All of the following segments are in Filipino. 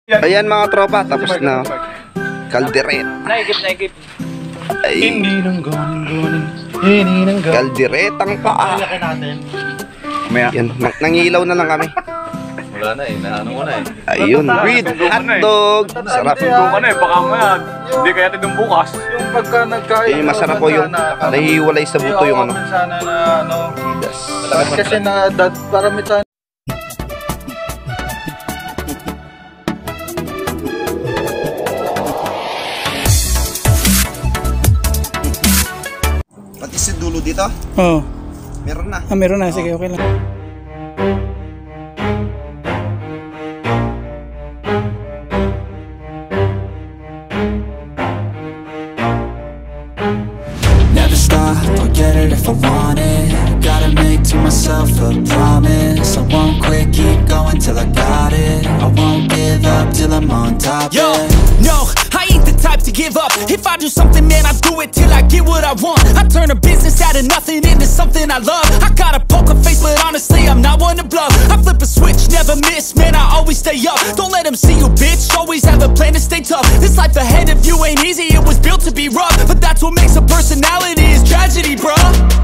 Ayan mga tropa, tapos na. Kaldereta. Naigip. Ay, Hindi nang ganon. kalderetang paa. Maya. Yan, nangilaw na lang kami. Wala na eh, naano ko na eh. Ayun, with hotdog. Sarap. Sumbong ka na eh, baka maya. Hindi kaya tinong bukas. Yung pagka nagkain, Yung masarap po yung nahihiwalay sa buto yung ano. Sana na ano, Yes. kasi na parami tayo. Pati si dulo dito, Oo. meron na. Meron na. Sige, okay lang. Never stop, I'll get it if I want it. Gotta make to myself a promise. I won't quit, keep going till I got it. I won't give up till I'm on top. Yo, yeah. no, I ain't the type to give up. If I do something, man, I do it till I get what I want. I turn a business out of nothing into something I love. I got a poker face, but honestly, I'm not one to bluff. I flip a switch, never miss, man, I always stay up. Don't let them see you, bitch, always have a plan to stay tough. This life ahead of you ain't easy, it was built to be rough. But that's what makes a personality, is tragedy, bruh.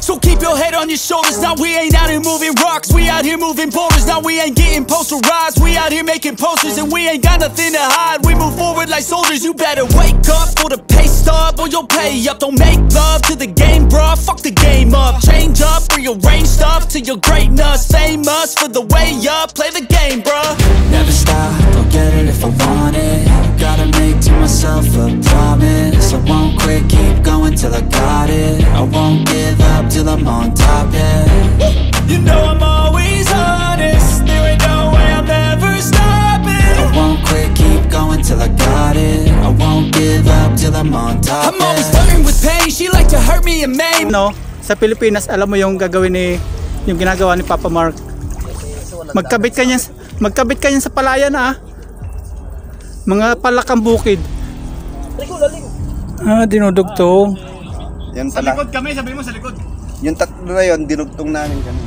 So keep your head on your shoulders. Now we ain't out here moving rocks, we out here moving boulders. Now we ain't getting posterized, we out here making posters. And we ain't got nothing to hide, we move forward like soldiers. You better wake up for the pay stub, or you'll pay up. Don't make love to the game, bruh, fuck the game up. Change up, rearrange stuff to your greatness. Famous for the way up, play the game, bruh. Never stop, I'll get it if I want it. Gotta make to myself a promise. I won't quit, keep going till I got it. I won't give up till I'm on top, yeah. You know I'm always honest, there ain't no way I'm ever stopping. I won't quit, keep going till I got it. I won't give up till I'm on top, I'm always yeah. flirting with pain, she like to hurt me and maim. No, sa Pilipinas, alam mo yung gagawin ni, yung ginagawa ni Papa Mark. Magkabit ka niyan sa palayan, ah. Mga palakang bukid. Dinudugtong. Yan Sa pala. likod kami, sabi mo sa likod. Yung tatlo na yun, dinugtong namin kami.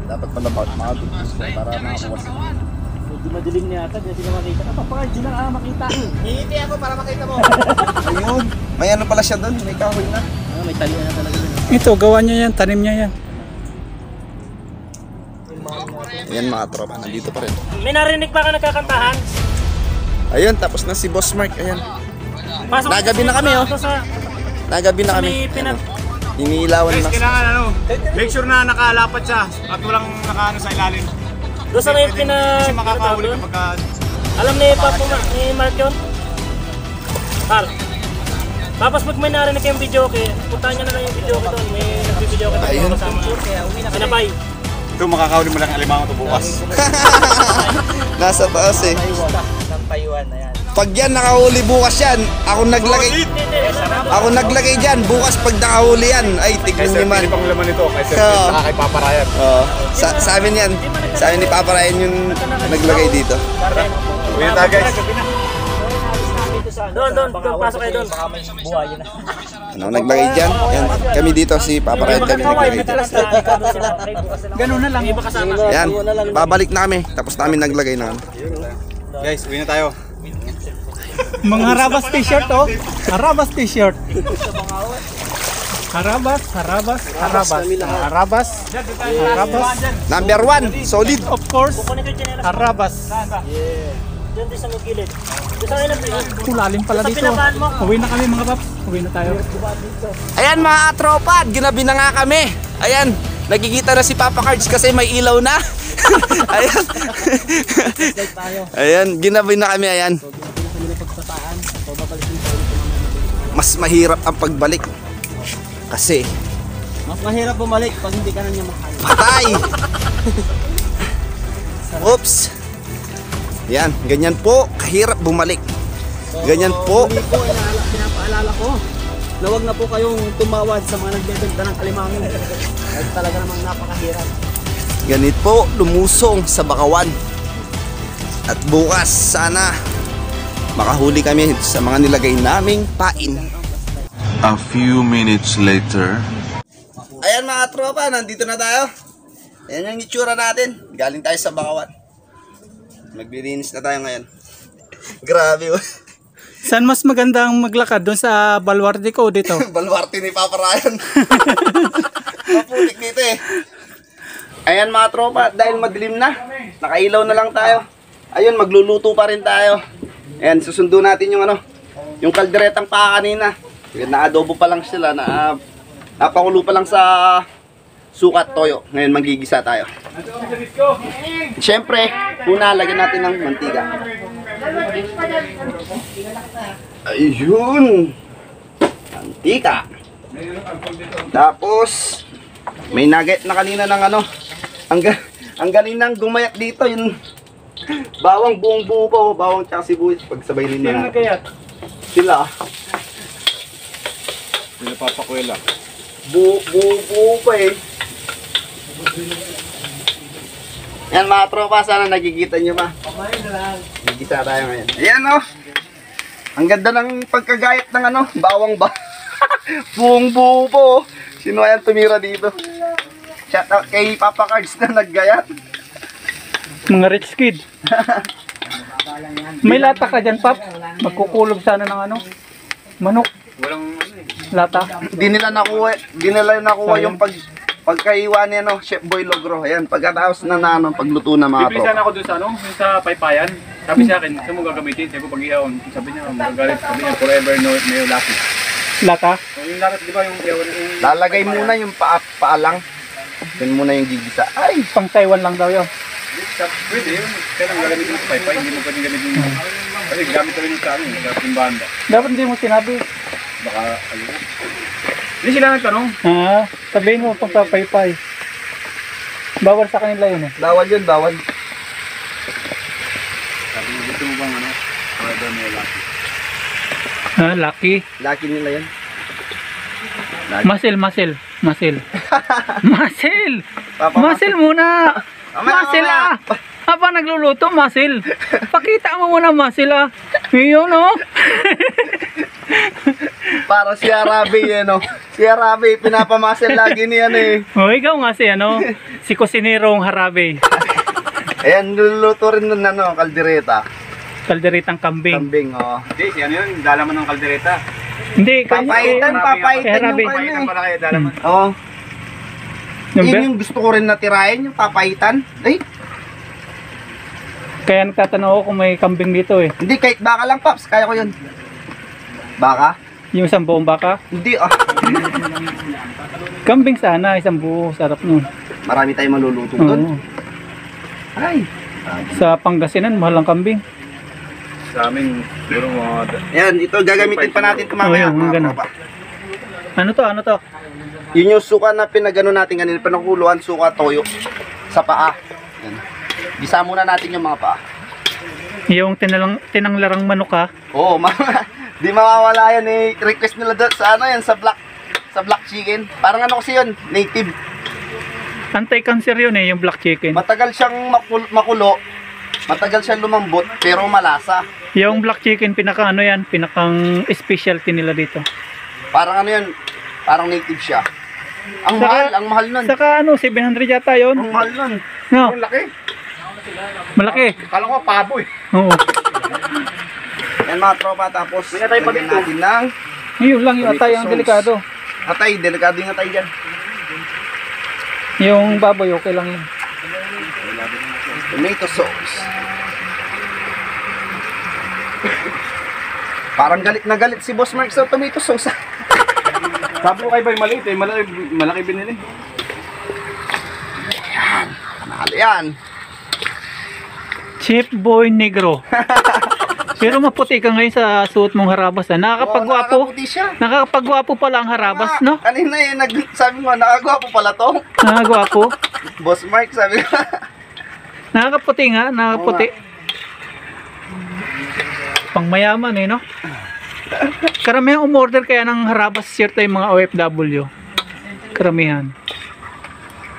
Dapat pala makadugtong para makakuha. Medyo madilim niya ata, hindi na makita. Papakadyo na makita. Hihiti ako para makita mo. Ayun, may ano pala siya doon, may kahoy na. May talian na talaga dun. Ito, gawa niya yan, tanim niya yan. Ayan mga tropa, nandito pa rin. May narinig pa ka nagkakantahan? Ayun, tapos na si Boss Mark, ayan. Pasok Nagabi na kami, oh. Nagabi na kami. May Iniilawan Guys, na. kailangan ano, make sure na nakalapat siya at walang nakaano sa ilalim. doon sa may Kasi makakahuli kapag Alam ni Papa ni Mark yun? Pal. Tapos pag may narinig kayong video okay, puntahan nyo na lang yung video ko doon. May nagbibideo ko doon. Ayun. Sinabay. ito makakahuli mo lang alimango to bukas. Nasa taas eh. Ng payuan na yan. Pag yan nakahuli bukas yan, ako naglagay. Ako naglagay dyan, bukas pag nakahuli yan. Ay, tignan Kaya niyo man. pang laman nito, kay Sir Oo. Chris, kay Papa Ryan. Sa amin yan. Sa amin ni Papa Ryan yung naglagay dito. Uwi na tayo guys. Doon, pasok kayo doon. Baka may buhay yun. Ano naglagay dyan? Yan, kami dito, si Papa Ryan kami naglagay dito. Ganun na lang. Iba kasama. Yan, babalik na kami. Tapos namin naglagay na. Guys, uwi na tayo. Mga Harabas t-shirt, oh. Harabas t-shirt. Harabas. Number 1, solid. Of course, Harabas. Doon din sa may gilid. Doon sa ilang Kulalim pala dito. pinabahan mo. Uwi na kami mga paps. Uwi na tayo. Ayan mga tropa, ginabi na nga kami. Ayan, nagkikita na si Papa Cards kasi may ilaw na. Ayan. Ayan, ginabi na kami, ayan. Mas mahirap ang pagbalik. Kasi Mas mahirap bumalik pag hindi ka na niya makaya. patay. Oops. Yan, ganyan po, kahirap bumalik. Ganyan po. Hindi po, pinapaalala ko na wag na po kayong tumawad sa mga nagbebenta ng alimango. At talaga namang napakahirap. Ganit po, lumusong sa Bakawan. At bukas, sana makahuli kami sa mga nilagay naming pain. A few minutes later. Ayan mga tropa, nandito na tayo. Ayan yung itsura natin. Galing tayo sa Bakawan. Maglilinis na tayo ngayon. Grabe oh. Saan mas magandang maglakad? Doon sa Baluarte ko o dito? Baluarte ni Papa Ryan. Maputik dito eh. Ayan mga tropa, dahil madilim na, nakailaw na lang tayo. Ayun, magluluto pa rin tayo. Ayan, susundo natin yung yung kalderetang pa kanina. Na-adobo pa lang sila, napakulo pa lang sa sukat toyo. Ngayon magigisa tayo. Siyempre, una lagyan natin ng mantika. Ayun, mantika. Tapos may nugget na kanina ng ang galing nang gumayat dito yung bawang, buong buo pa, bawang tsaka sibuyas pagsabay nila. Sino nagkayat? Sila. Sila papakwela. Buo pa eh. Yan mga tropa, sana nakikita nyo pa. Nagigisa tayo ngayon. Ayan oh. Ang ganda ng pagkagayat ng bawang ba. Buong buo po oh. Sino ayan tumira dito? Shout out kay Papa Cards na naggayat. Mga rich kid. May lata ka dyan, Pap? Magkukulob sana ng manok. Walang Lata. Di nila nakuha yung pagkaiwa ni Chef Boy Logro. Ayan, pagkatapos na pagluto na mga Bibilisan tropa. ako doon sa yung sa paypayan. Sabi sa akin, saan mo gagamitin? Sabi ko pag-ihaon. Sabi niya, magagalit. Sabi niya, forever no lucky. Lata. So, yung lakas, di ba yung ihaon? Lalagay muna yung paalang. Yan muna yung gigisa. Ay! Pang Taiwan lang daw yun. Pwede yun. Kaya lang gagamitin yung paypay. Hindi mo pwedeng gamitin yung... Kasi gamit ko rin yung sa amin. Yung banda. Dapat hindi mo sinabi. Baka, ayun. Hindi sila nagtanong. Sabihin mo pang papaypay. Bawal sa kanila yun eh. Bawal yun, bawal. Sabi niya, gusto mo bang forever no lucky? Lucky. Lucky nila yan. Muscle. Muscle Papa, muna. Mamaya, Muscle mamaya. Habang nagluluto, muscle. Pakita mo muna muscle Yun para si Arabi Si Arabi, pinapamasel lagi niyan eh. ikaw nga si Kusinerong Harabe. Ayan, luluto rin nun kaldereta. Kalderitang kambing. Kambing, oh. Hindi, si ano yun, dalaman ng kaldereta. Hindi, Papaitan Harabe. yung Papaitan pala kayo, dalaman. Oo. Yung Yun yung gusto ko rin natirahin, yung papaitan. Ay, Kaya nagtatanong ako kung may kambing dito eh. hindi, kahit baka lang, Paps. Kaya ko yun. Baka? Yung isang buong baka. Hindi, Kambing sana, isang buo. Sarap nun. Marami tayong maluluto doon. Oo. Ay. Sa Pangasinan, mahal ang kambing. Sa amin, siguro mga... Ayan, ito gagamitin pa natin ito mamaya. Oo, yun, mga ganun. tropa. Ano to? Yun yung suka na pinagano natin kanina, pinakuluan, suka, toyo sa paa. Yan. Gisa muna natin yung mga paa. Yung tinanglarang manok ha. Oo, di mawawala yan eh. Request nila doon sa yan, sa black chicken. Parang kasi yun, native. Anti-cancer yun eh, yung black chicken. Matagal siyang makulo, matagal siyang lumambot, pero malasa. Yung black chicken, pinakang specialty nila dito. Parang yan, parang native siya. Ang mahal nun. Saka 700 yata yun. Ang mahal nun. No, Ang laki. malaki. Kala ko pabo eh. Oo. Yan mga tropa, tapos Pinatay pa lagyan dito. natin ng Yun lang yung tomato atay ang sauce. delikado. Atay, delikado yung atay dyan. Yung baboy, okay lang yun. Tomato sauce. Parang galit na galit si Boss Mark sa tomato sauce. Sabi ko kay Bay maliit eh. Malaki binili. Mahal yan. Chef Boy Negro. Pero maputi ka ngayon sa suot mong harabas. Nakakapagwapo. Nakakaputi siya. Nakakapagwapo pala ang harabas, no? Kanina eh, sabi mo, nakagwapo pala to. Nakakagwapo. Boss Mark, sabi ko. Nakakaputi nga, nakakaputi. Pangmayaman eh, no? Karamihan umorder kaya ng harabas shirt ay mga OFW. Karamihan.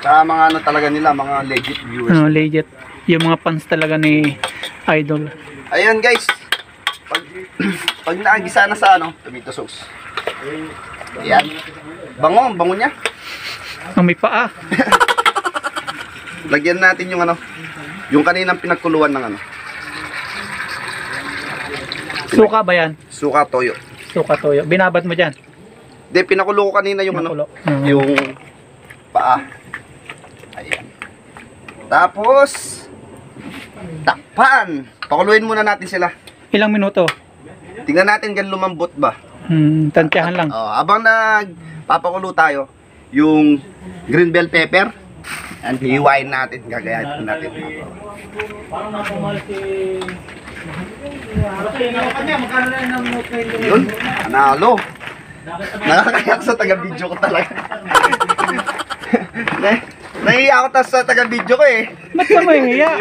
Sa mga talaga nila, mga legit viewers. Legit. Yung mga fans talaga ni Idol. Ayun guys. Pag naagisa na sa tomato sauce. Ayan. Bango niya. Ang may paa. lagyan natin yung ano, yung kaninang pinagkuluan ng ano, Suka ba yan? suka toyo. Suka toyo. Binabad mo dyan? Hindi, pinakulo ko kanina yung Pinakulo. ano, yung paa. Ayan. Tapos, takpan. Pakuluin muna natin sila. Ilang minuto? Tingnan natin kung lumambot ba. Tansyahan lang. Habang nagpapakulo tayo, yung green bell pepper, and hiwain natin, gagayahin natin. Yun, panalo. Nakakayak sa taga-video ko talaga. Nahiya ako sa taga-video ko eh. Ba't ka mahiya?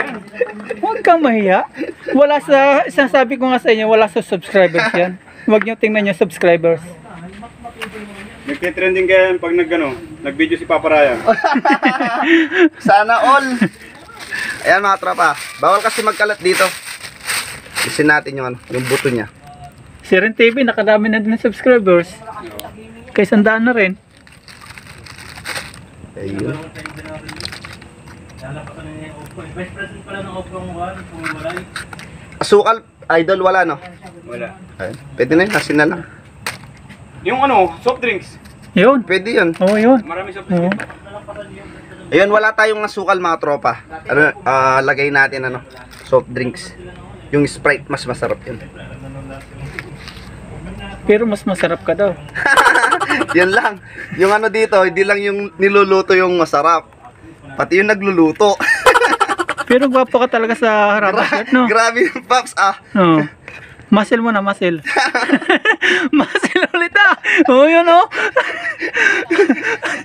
Huwag kang mahiya. Wala sa, sabi ko nga sa inyo, wala sa subscribers yan. Huwag nyo tingnan yung subscribers. Nagtitrending kaya pag nag-video si Papa Ryan. Sana all. Ayan mga tropa, bawal kasi magkalat dito. Isin natin yung, ano, yung buto niya. Si Ren TV, nakadami na din ng subscribers. Kay sandaan na rin. Ayun. Asukal, idol, wala no? Wala. Ayun. Pwede na yun, asin na lang. Yung ano, soft drinks. Yun. Pwede yun. Oo, yun. Marami soft Oo. drinks. Ayun, wala tayong asukal mga tropa. Ano, lagay natin ano, soft drinks. Yung Sprite, mas masarap yun. Pero mas masarap ka daw. Yan lang. Yung ano dito, hindi lang yung niluluto yung masarap. Pati yung nagluluto. Pero gwapo ka talaga sa harapan, no? Grabe yung Pops, Oo. Muscle mo na, muscle. Muscle ulit Oo, yun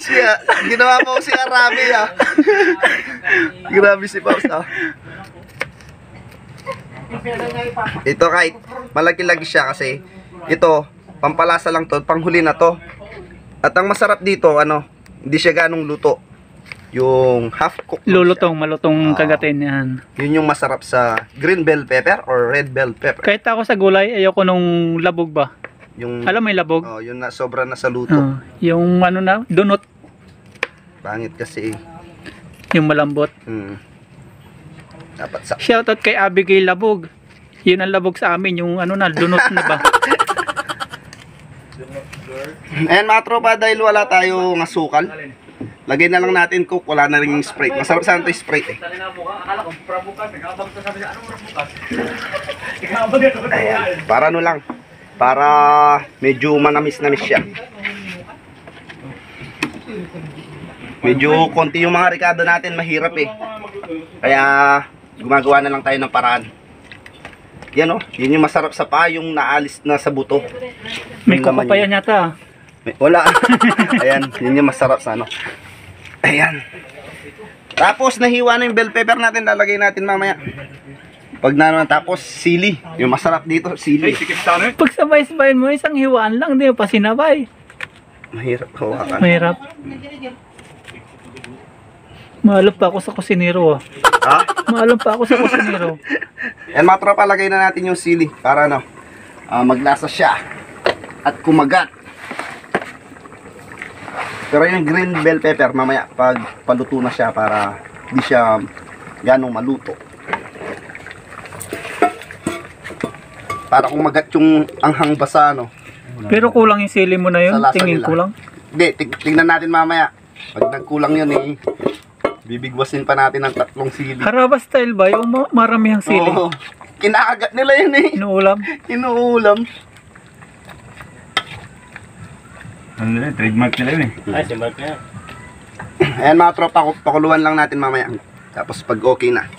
Siya, ginawa mo si Arami Grabe si Pops Ito kahit malaki-laki siya kasi ito, pampalasa lang to, panghuli na to. At ang masarap dito, ano, hindi siya ganong luto. Yung half cooked. Lulutong, malutong kagatin yan. Yun yung masarap sa green bell pepper or red bell pepper. Kahit ako sa gulay, ayoko nung labog ba? Yung, Alam mo yung labog? yun na, sobra na sa luto. Yung ano na, dunot. Pangit kasi. Yung malambot. Dapat sa... Shoutout kay Abigail Labog. Yun ang labog sa amin, yung ano na, dunot na ba? Ayan mga tropa, dahil wala tayong asukal, lagay na lang natin coke, wala na rin yung Sprite. Masarap sana ito yung Sprite eh. Ayan, para ano lang, para medyo manamis-namis siya. Medyo konti yung mga ricado natin, mahirap eh. Kaya gumagawa na lang tayo ng paraan. Yan o, yun yung masarap sa paa, yung naalis na sa buto. May Yung kuko laman pa niya. yan yata. Wala. Ayan, yun yung masarap sa ano. Ayan. Tapos nahiwa na yung bell pepper natin, lalagay natin mamaya. Pag tapos sili. Yung masarap dito, Ay, sili. sikip sa ano eh. Pag sabay-sabayin mo, isang hiwaan lang, di mo pa sinabay. Mahirap hawakan. Mahirap. Maalam pa ako sa kusinero Ha? Maalam pa ako sa kusinero. Ayan mga tropa, lagay na natin yung sili para ano, maglasa siya at kumagat. Pero yung green bell pepper mamaya pag paluto na siya para di siya ganong maluto. Para kumagat yung anghang basa no. Pero kulang yung sili mo na yun, Sa lasa tingin nila. kulang. Hindi, tingnan natin mamaya. Pag nagkulang yun eh, bibigwasin pa natin ng 3 sili. Haraba style ba? Yung marami ang sili. Oo. Kinakagat nila yun eh. Inuulam. Inuulam. Ano nila, trademark nila yun eh. Ay, simbag na yan. Ayan mga tropa, pakuluan lang natin mamaya. Tapos pag okay na,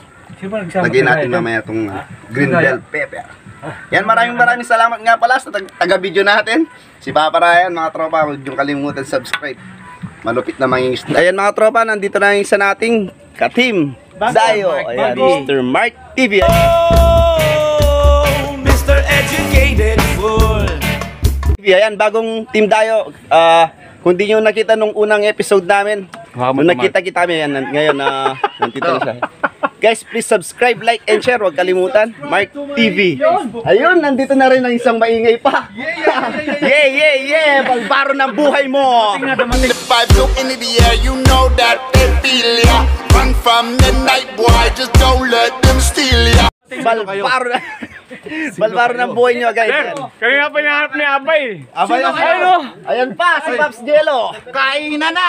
lagay natin mamaya itong green bell pepper. Yan, maraming salamat nga pala sa taga-video natin. Si Papa Ryan, mga tropa, huwag niyong kalimutan subscribe. Malupit na mangingisda. Ayan mga tropa, nandito na yung isa nating ka-team. Dayo. Ayan, Mr. Mark TV. Oh, Mr. Educated Fool. Ayan, bagong Team Dayo. Kung di nyo nakita nung unang episode namin, nung nakita kita kami, yan, ngayon, nandito na siya. Guys, please subscribe, like, and share. Huwag kalimutan, Mark TV. Ayun, nandito na rin ang isang maingay pa. Yeah. Balbaro ng buhay mo. The vibe so into the air, you know that they feel ya. Run from the night, boy, just don't let them steal ya. Balbaro na. Balbaro ng buhay nyo, guys. Kami nga pa hinahanap ni Abay. Abay, ayan pa, si Pops Jello. Kainan na!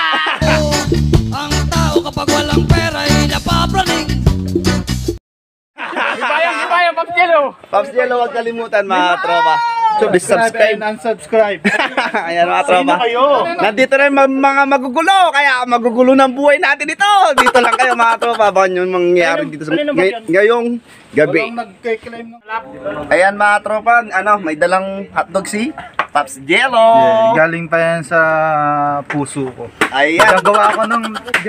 Ang tao kapag walang pera ay napapraning. Ibayang, Pops Jello. Pops Jello, huwag kalimutan mga tropa. So, please subscribe. Unsubscribe. Ayan mga tropa. Nandito na yung mga magugulo. Kaya magugulo ng buhay natin dito. Dito lang kayo mga tropa. Baka yung mangyayari dito sa ngayong gabi. Ayan mga tropa. May dalang hotdog si Pops Jello. Galing pa yan sa puso ko. Ayan. Gagawa ko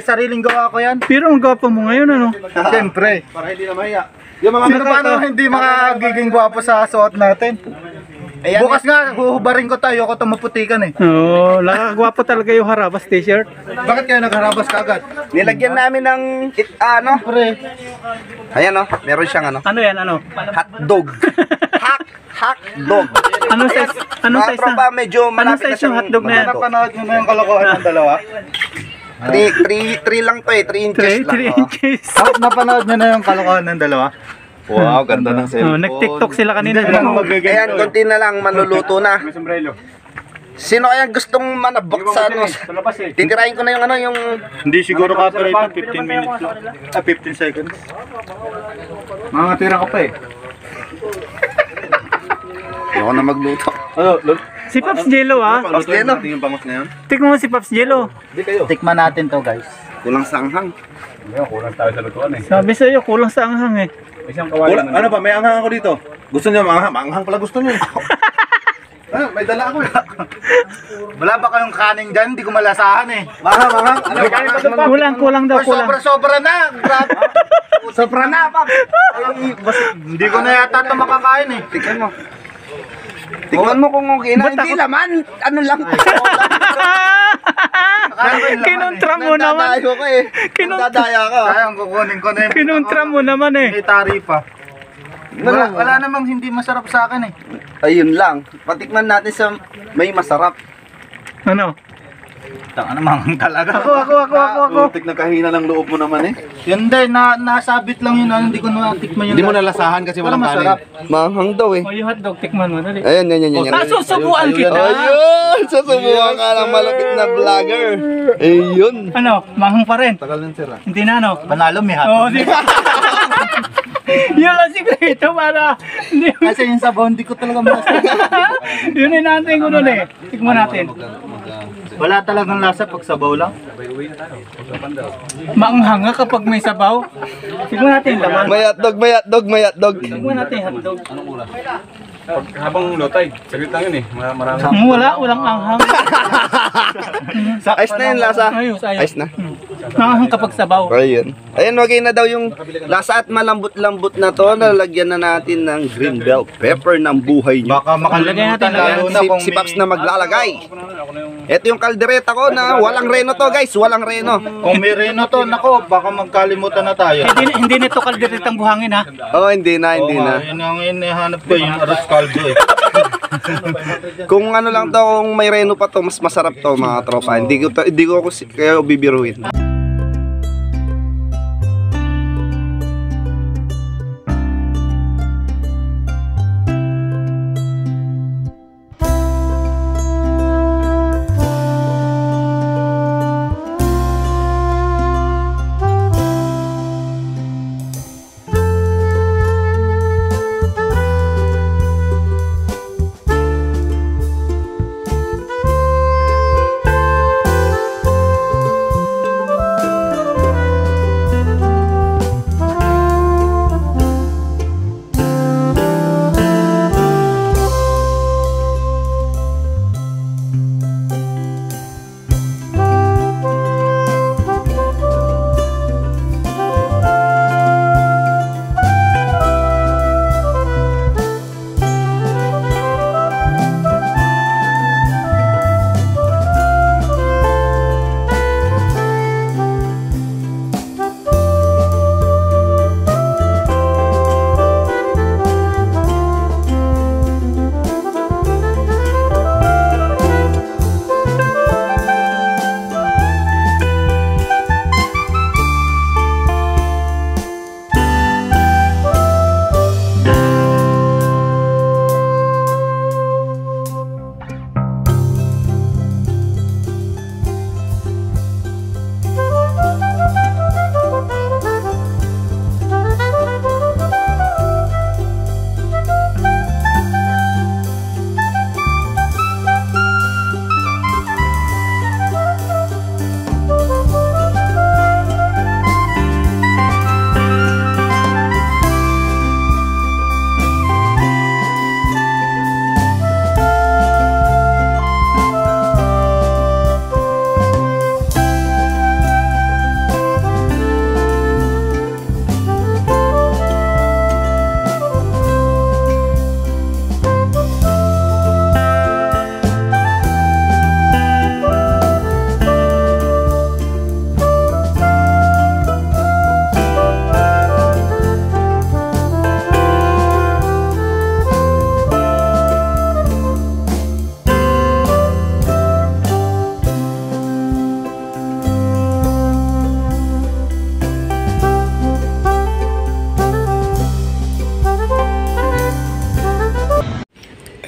sariling gawa ko yan. Pero ang gwapo mo ngayon, ano? Siyempre. Para hindi na mahiya. Yung mga sino paano hindi makagiging gwapo sa suot natin? Ayan. Bukas nga, huhubarin ko tayo ako tumaputikan eh. Oo, nakakagwapo talaga yung harabas t-shirt. Bakit kayo nagharabas ka agad? Nilagyan namin ng ayan meron siyang Ano yan, ano? hotdog. Hotdog. Anong size? Anong size tropa, na? medyo Anong malapit na size yung hotdog na yan? Napanood mo na yung kalokohan ng dalawa? 3 lang to 3 inches 3 lang. inches. Napanood nyo na yung kalokohan ng dalawa? Wow, ganda ng Oh, nag-TikTok sila kanina. Ayan, konti na lang, manluluto na. May sombrero. Sino kaya gustong manabak sa Sa labas eh. Titirahin ko na yung Hindi siguro copyright 15 minutes lang. 15 seconds. Mga tira ko pa eh. Ayoko na magluto. Si Pops Jello, ah. Pops Jello. Yung bangus na yun? Tikman mo si Pops Jello. Tikman natin to guys. Kulang sa anghang. Kulang tayo sa lutuan eh. Sabi sa'yo, kulang sa anghang eh. Isang kawalan. Ano ba, may anghang ako dito. Gusto niyo maanghang? Maanghang pala gusto niyo. May dala ako eh. Wala ba kayong kanin dyan? Hindi ko malasahan eh. Maanghang. Kulang daw, kulang. Sobra na. Grabe. Sobra na, Pops. Hindi ko na yata ito makakain eh. Tignan mo. Tignan mo kung okay na. Hindi laman. Ano lang. Kinontra mo naman. Nagdadayo ka eh. Nagdadaya ka. Sayang kukunin ko na yung Kinontra mo naman eh. may taripa. Wala namang hindi masarap sa akin eh. Ayun lang. Patikman natin sa may masarap. Ano? Tanga naman talaga. Ako. Putik na kahina ng loob mo naman eh. Yun din, nasabit lang yun. Hindi ko natikman yun. Hindi mo nalasahan kasi walang kanin. Manghang daw eh. O yung hotdog, tikman mo. Dali. Ayan. Susubuan kita. Ayun! Susubukan ka ng malupit na vlogger. Ayun. Ano? Manghang pa rin. Tagal ng sira. Hindi na ano? Panalo may Oo, di ba? Yun lang sikreto para hindi. Kasi yung sabaw hindi ko talaga malasahan. Yun yung natin ko nun eh. Tikman natin. Wala talagang lasa pag sabaw lang. Maanghang nga kapag may sabaw. Tikman natin laman. May hotdog. Tikman natin hotdog. Habang lutay, saglit lang yun eh. Marami. Walang anghang. Ayos na yung lasa. Ayos. Ayos na. Maanghang kapag sabaw. Ayun. Ayun, wagay na daw yung lasa at malambot-lambot na to. Nalagyan na natin ng green bell pepper ng buhay nyo. Baka makalimutan lalo na kung Si Pops na maglalagay. Ito yung kaldereta ko na walang reno to guys. Walang reno. Kung may reno to, nako, baka magkalimutan na tayo. Hindi nito kalderitang buhangin ha. Oh, hindi na. Yun ang inihanap ko, yung aros caldo eh. Kung ano lang to, kung may reno pa to, mas masarap to mga tropa. Hindi ko kayo bibiruin.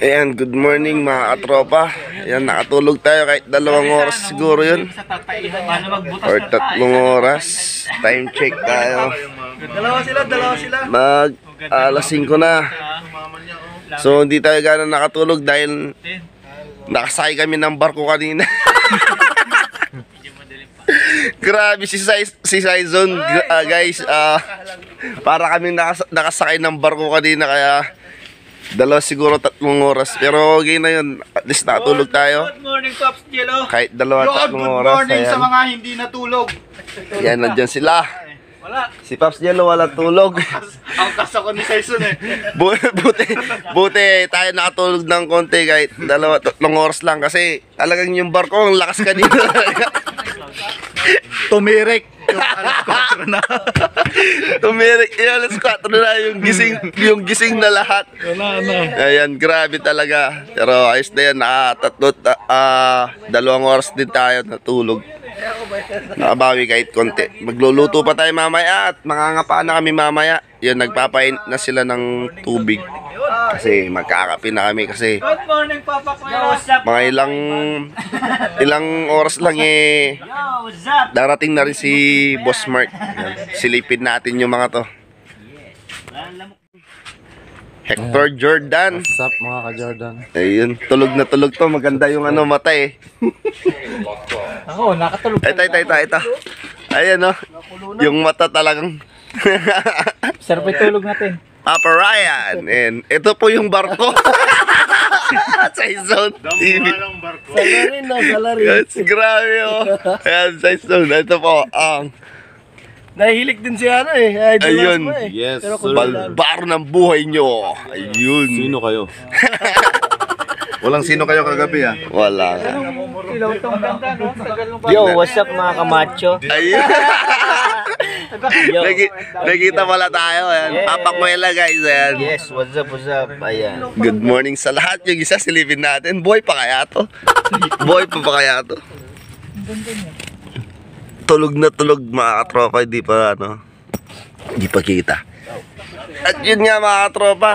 Ayan, good morning mga katropa. Ayan, nakatulog tayo kahit 2 oras siguro yun. Or 3 oras. Time check tayo. Dalawa sila. Mag alas 5 na. So hindi tayo gano'n nakatulog dahil nakasakay kami ng barko kanina. Grabe si Saizon, guys. Para kaming nakasakay ng barko kanina, kaya 2 siguro 3 oras. Pero okay na yun, at least nakatulog tayo. Good morning, Pops Jello. Kahit 2-3 Good oras. morning sa Ayan. mga hindi natulog. Yan, nandyan sila. Wala. Si Pops Jello wala tulog. Ang kasa ko ni Saison eh. Buti tayo nakatulog ng konti kahit 2-3 oras lang, kasi talagang yung barko ang lakas kanina. Tumirik. Yung alas 4 na. Tumirik, alas 4 na yung gising na lahat. Wala na. Ayan, grabe talaga. Pero ayos na yan, 2 oras din tayo natulog. Nakabawi kahit konti. Magluluto pa tayo mamaya at mangangapa na kami mamaya. Yan, nagpapain na sila ng tubig. Kasi magkakape na kami kasi Good morning, Papa Kuya. mga ilang oras lang darating na rin si Boss Mark. Yan, silipin natin yung mga to. Hector Jordan. What's up mga ka-Jordan? Ayun, tulog na tulog to. Maganda yung mata eh. Ako, nakatulog. Ito. Ayan oh. Yung mata talagang Sarap tulog natin. Papa Ryan. And ito po yung barko. Saizon TV. Yes, grabe oh. Ayan, Saizon. Ito po ang Nahihilig din si ano eh. ayun. Yes, Balbar ng buhay nyo. Ayun. Sino kayo? Walang sino kayo kagabi ah. Wala nga. Yo, what's up mga kamacho? Ayun. Yo. Nakita pala tayo. Ayan. Papa Kuela guys. Ayan. Yes, what's up? Ayan. Good morning sa lahat. Yung isa silipin natin. Boy pa kaya to? Boy pa kaya to? Tulog na tulog mga katropa. Hindi pa kita. At yun nga mga katropa.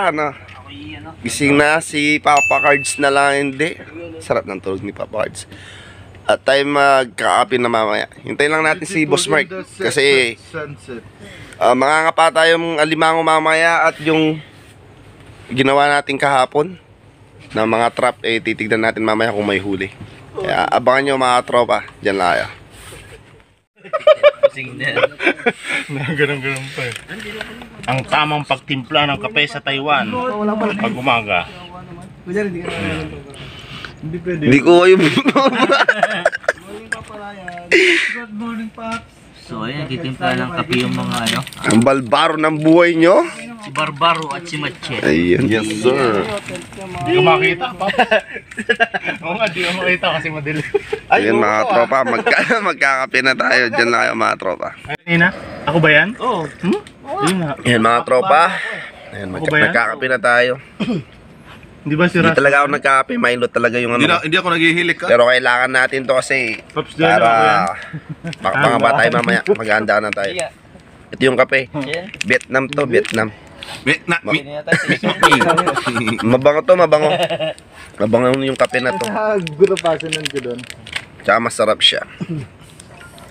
Gising na si Papa Cards na lang hindi. Sarap ng tulog ni Papa Cards. At tayo magkakape na mamaya. Hintayin lang natin si Boss Mark. Kasi mangangapa tayong alimango mamaya. At yung ginawa natin kahapon na mga trap, titignan natin mamaya kung may huli. Kaya abangan nyo mga tropa. Diyan lang kayo. Ganun pa eh. Ang tamang pagtimpla ng kape sa Taiwan pag umaga. Hindi ko kayo. So ayun, nagtitimpla ng kape yung mga ano, Ang balbaro ng buhay nyo. si Barbaro at si Matche. Ayun. Yes sir. Di ko makita pa. Oo nga, di ko makita kasi madilim. Ayun mga tropa. Magkakape na tayo. Diyan lang kayo mga tropa. Nina, ako ba yan? Oo. Yun nga. Ayan mga tropa. Ayan, nagkakape na tayo. Di ba si Hindi Ras? talaga ako nagkakape. Mailot talaga yung Hindi ako naghihilik ka. Pero kailangan natin to kasi Pops Jello, ako yan. para makapanga tayo mamaya. Maghahanda na tayo. Ito yung kape. Vietnam to, Vietnam. Mabango to, mabango. Mabango yung kape na to. Gulapasan ng gudon. Tsaka masarap siya.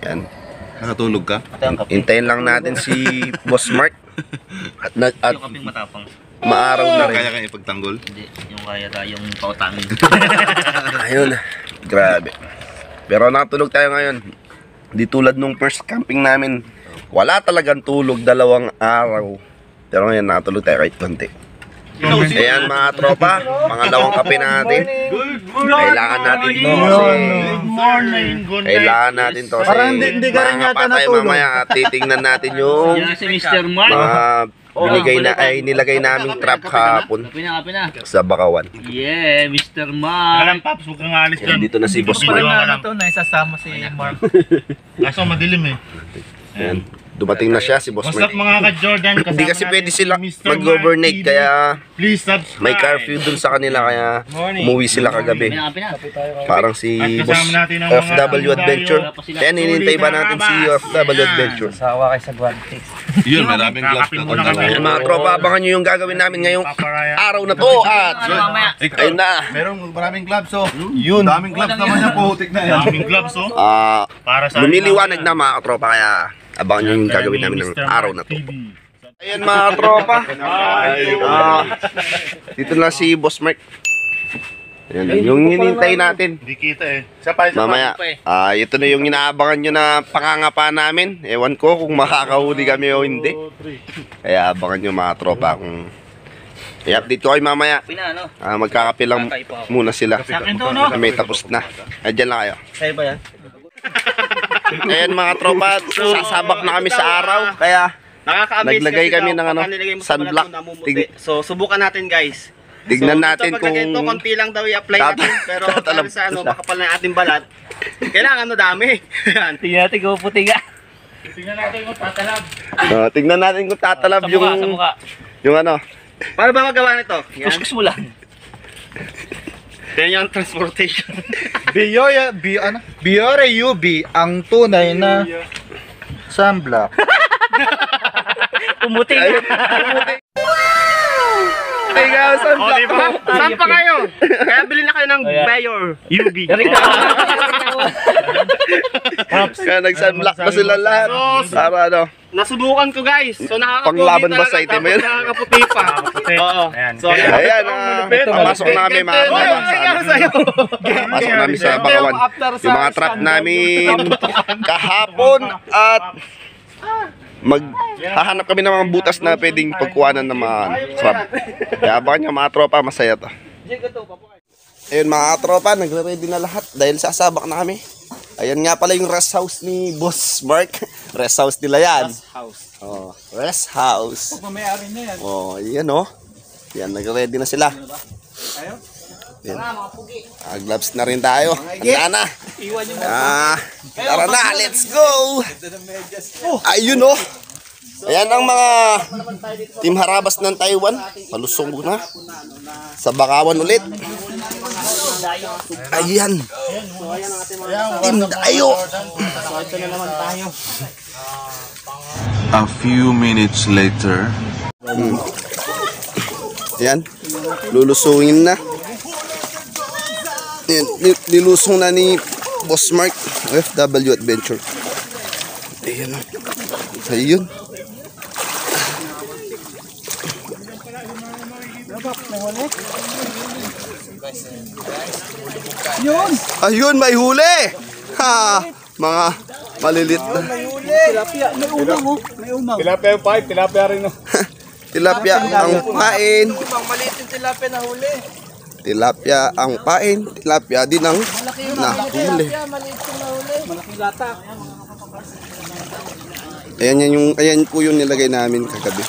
Yan. Nakatulog ka? Hintayin lang natin si Boss Mark. At Yung kaping matapang. maaraw na rin. Kaya kang ipagtanggol? Hindi, yung kaya tayong pautangin. Ayun. Grabe. Pero nakatulog tayo ngayon. Di tulad nung first camping namin. Wala talagang tulog 2 araw. Pero ngayon nakatulog tayo kahit konti. Ayan mga tropa, pangalawang kape natin. Kailangan natin to kasi kailangan natin to kasi Parang hindi ka rin yata tayo natulog. mamaya at titingnan natin yung Yan si Mr. Mark. nilagay naming trap kahapon Kape na. sa Bakawan. Yeah, Mr. Mark. Alam, Pops, huwag kang alis Ayan, dyan. dito na si Boss Parang Mark. na ano to, naisasama si Mark. Kaso madilim eh. Ayan. dumating na siya, si Boss What's up Mark. mga ka-Jordan? Hindi kasi Kasama pwede natin sila si Mr. mag-overnight, Mark TV. kaya Please subscribe. may curfew dun sa kanila, kaya umuwi sila kagabi. Parang si At Boss kasama natin ang mga FW Adventure. tayo. Kaya ninintay pa natin si FW Adventure. Yun, maraming gloves na Ayan mga tropa, abangan nyo yung gagawin namin ngayong araw na to. At ayun na. Merong maraming gloves, oh. Yun. Daming gloves naman yan, putik na yan. Daming gloves, oh. Para sa Lumiliwanag na mga tropa, kaya abangan nyo yung gagawin namin ng araw na to. Ayan mga tropa. Dito na si Boss Mark. Ayan, yung hinintay natin. Hindi kita eh. Siya pa, Mamaya, ito na yung inaabangan nyo na pangangapa namin. Ewan ko kung makakahuli kami o hindi. Kaya abangan nyo mga tropa kung i-update ko kayo mamaya. Magkakape lang muna sila. May tapos na. Diyan lang kayo. Sa'yo ba yan? Ayan mga tropa, sasabak na kami sa araw. Kaya naglagay kami ng sunblock. So, subukan natin guys. Tignan natin kung konti lang daw i-apply natin. Pero dahil sa makapal na ating balat, kailangan dami. Tingnan natin kung puti nga. Tingnan natin kung tatalab. tignan natin kung tatalab yung ano. Paano ba magawa nito? Kuskus mo lang. Yan yung transportation. Biore UB, ang tunay na sunblock. Pumuti nga. Saan pa kayo? Kaya bilhin na kayo ng Bayor UB. Kaya nag-sunblock na sila lahat. Para ano. Nasubukan ko guys. So nakakaputi Panglaban ba sa item yun? Nakakaputi pa. Oo. So Ayan, papasok na kami mga tropa. Pasok namin sa Bakawan. Yung mga trap namin kahapon at maghahanap kami ng mga butas na pwedeng pagkuhanan ng mga crab. Kaya abangan nyo mga tropa, masaya to. Ayun mga tropa, nagre-ready na lahat dahil sasabak na kami. Ayan nga pala yung rest house ni Boss Mark. Rest house nila yan. Rest house. Pagmamayari na yan. Yan o. Yan, nagre-ready na sila. Yan. Gloves na rin tayo. Handa na. Tara na, let's go. Ayun o. Ayan ang mga Team Harabas ng Taiwan. Palusong na. Sa Bakawan ulit. Ayan. Team Dayo. A few minutes later. Ayan. Lulusungin na. Ayan. Nilusong na ni Boss Mark. FW Adventure. Ayan. Ayun. Ayun, may huli. Ha, mga malilit na. Tilapia, may umang oh. May umang. Tilapia yung pipe, tilapia rin no. Tilapia ang pain. maliit yung tilapia na huli. Tilapia ang pain. Tilapia din ang nahuli. Malaking lata. Ayan po yung nilagay namin kagabi.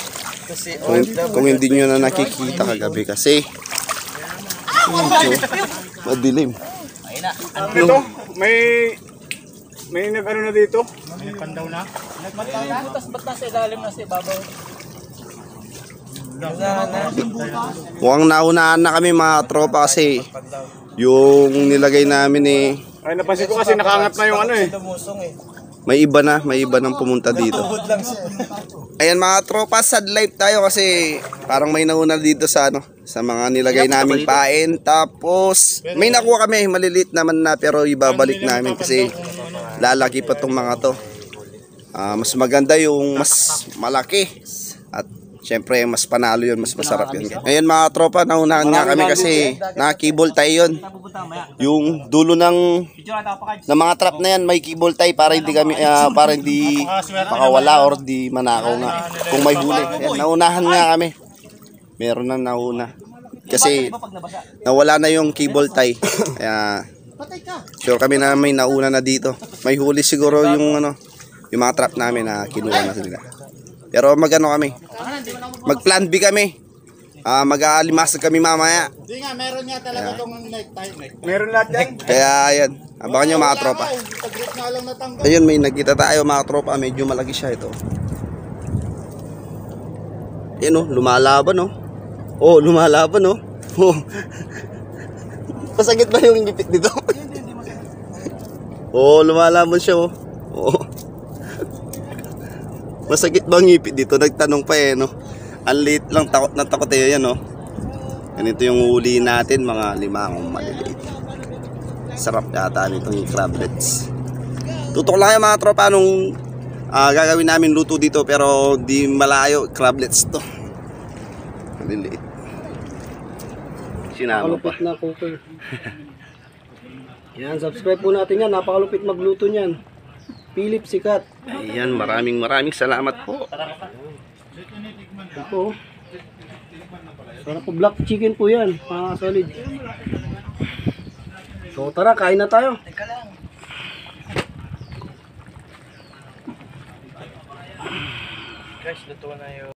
Kung hindi nyo na nakikita kagabi kasi medyo madilim. Ito, may nag-ano na dito. Butas ba't nasa ilalim na sa ibabaw? Mukhang naunahan na kami mga tropa kasi yung nilagay namin Ay, napansin ko kasi nakaangat na yung ano eh. may iba nang pumunta dito. Ayan mga tropa, sad life tayo kasi parang may nauna dito sa sa mga nilagay naming pain. Tapos may nakuha kami, maliliit naman na pero ibabalik namin kasi lalaki pa tong mga to. Mas maganda yung mas malaki at syempre mas panalo yun, mas masarap yun. Ayan mga tropa, naunahan nga kami kasi naka-cable tie yun. Yung dulo ng mga trap na yan may cable tie para hindi kami para hindi makawala or di manakaw nga kung may huli. Ayan, naunahan nga kami. Meron nang nauna. Kasi nawala na yung cable tie. Kaya sure kami na may nauna na dito. May huli siguro yung yung mga trap namin na kinuha na sila. Pero magano kami. Mag-plan B kami. Mag-aalimasag kami mamaya. Hindi nga, meron nga talaga itong necktie. Meron lahat yan. Kaya yan. Abangan nyo mga tropa. Ayun, may nakita tayo mga tropa. Medyo malaki siya ito. Ayun oh, lumalaban oh. Oh, lumalaban oh. Oh. Masakit ba yung ngipit dito? Oh, lumalaban siya oh. Oh. Masakit ba ang ngipit dito? Nagtanong pa eh no. Ang liit lang, takot na takot eh yan oh. Ganito yung huli natin, mga limangong maliliit. Sarap yata nitong crablets. Tutok lang yung mga tropa nung gagawin namin luto dito, pero di malayo, crablets to. Maliliit. Sinama pa. Napakalupit na cooker. Yan, subscribe po natin yan. Napakalupit magluto niyan. Philip Sikat. Ayan, maraming salamat po. Ito. Sarap po, black chicken po yan. Solid. So tara, kain na tayo. Guys, luto na yun.